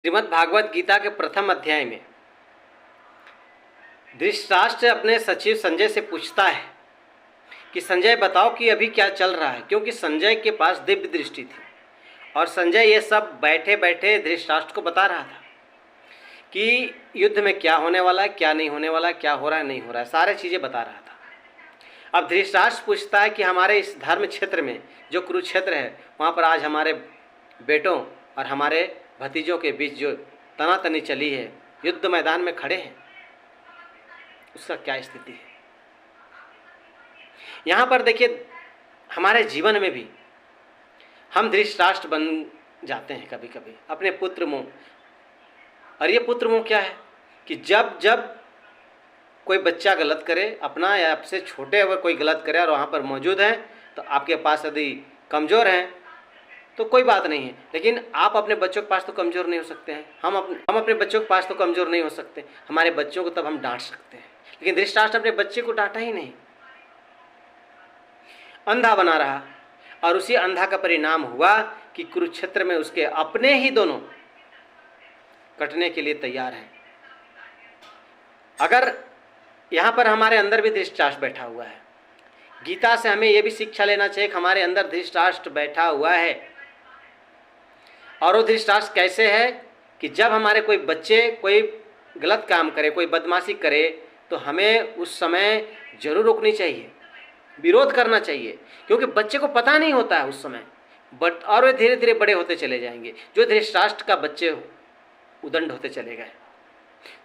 श्रीमद् भागवत गीता के प्रथम अध्याय में धृतराष्ट्र अपने सचिव संजय से पूछता है कि संजय बताओ कि अभी क्या चल रहा है, क्योंकि संजय के पास दिव्य दृष्टि थी और संजय ये सब बैठे बैठे धृतराष्ट्र को बता रहा था कि युद्ध में क्या होने वाला है, क्या नहीं होने वाला है, क्या हो रहा है, नहीं हो रहा है, सारी चीज़ें बता रहा था। अब धृतराष्ट्र पूछता है कि हमारे इस धर्म क्षेत्र में जो कुरुक्षेत्र है, वहाँ पर आज हमारे बेटों और हमारे भतीजों के बीच जो तनातनी चली है, युद्ध मैदान में खड़े हैं, उसका क्या स्थिति है। यहाँ पर देखिए, हमारे जीवन में भी हम धृतराष्ट्र बन जाते हैं कभी कभी अपने पुत्र मोह। और ये पुत्र मोह क्या है कि जब जब कोई बच्चा गलत करे, अपना या आपसे छोटे अगर कोई गलत करे और वहाँ पर मौजूद हैं, तो आपके पास यदि कमज़ोर हैं तो कोई बात नहीं है, लेकिन आप अपने बच्चों के पास तो कमज़ोर नहीं हो सकते हैं। हम अपने बच्चों के पास तो कमज़ोर नहीं हो सकते। हमारे बच्चों को तब हम डांट सकते हैं, लेकिन धृतराष्ट्र अपने बच्चे को डांटा ही नहीं, अंधा बना रहा। और उसी अंधा का परिणाम हुआ कि कुरुक्षेत्र में उसके अपने ही दोनों कटने के लिए तैयार हैं। अगर यहाँ पर हमारे अंदर भी धृतराष्ट्र बैठा हुआ है, गीता से हमें यह भी शिक्षा लेना चाहिए कि हमारे अंदर धृतराष्ट्र बैठा हुआ है। और वो धृतराष्ट्र कैसे है कि जब हमारे कोई बच्चे कोई गलत काम करे, कोई बदमाशी करे, तो हमें उस समय जरूर रोकनी चाहिए, विरोध करना चाहिए, क्योंकि बच्चे को पता नहीं होता है उस समय, बट और वे धीरे धीरे बड़े होते चले जाएंगे। जो धृतराष्ट्र का बच्चे उदंड होते चले गए,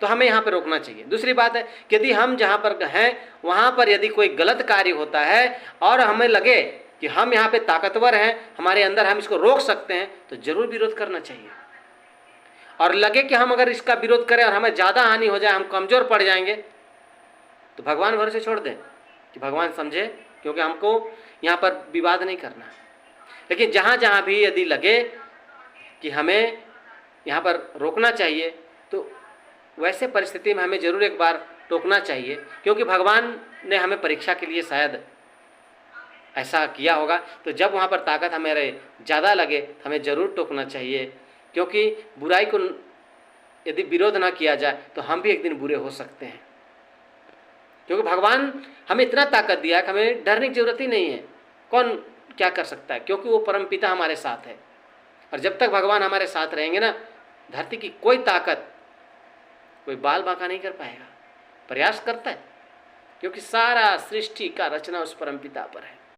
तो हमें यहाँ पर रोकना चाहिए। दूसरी बात है कि यदि हम जहाँ पर हैं वहाँ पर यदि कोई गलत कार्य होता है और हमें लगे कि हम यहाँ पे ताकतवर हैं, हमारे अंदर हम इसको रोक सकते हैं, तो जरूर विरोध करना चाहिए। और लगे कि हम अगर इसका विरोध करें और हमें ज़्यादा हानि हो जाए, हम कमज़ोर पड़ जाएंगे, तो भगवान भरोसे छोड़ दें कि भगवान समझे, क्योंकि हमको यहाँ पर विवाद नहीं करना। लेकिन जहाँ जहाँ भी यदि लगे कि हमें यहाँ पर रोकना चाहिए, तो वैसे परिस्थिति में हमें ज़रूर एक बार टोकना चाहिए, क्योंकि भगवान ने हमें परीक्षा के लिए शायद ऐसा किया होगा। तो जब वहाँ पर ताकत हमें ज़्यादा लगे तो हमें ज़रूर टोकना चाहिए, क्योंकि बुराई को यदि विरोध ना किया जाए तो हम भी एक दिन बुरे हो सकते हैं। क्योंकि भगवान हमें इतना ताकत दिया कि हमें डरने की जरूरत ही नहीं है। कौन क्या कर सकता है, क्योंकि वो परमपिता हमारे साथ है। और जब तक भगवान हमारे साथ रहेंगे ना, धरती की कोई ताकत कोई बाल बांका नहीं कर पाएगा। प्रयास करता है, क्योंकि सारा सृष्टि का रचना उस परमपिता पर है।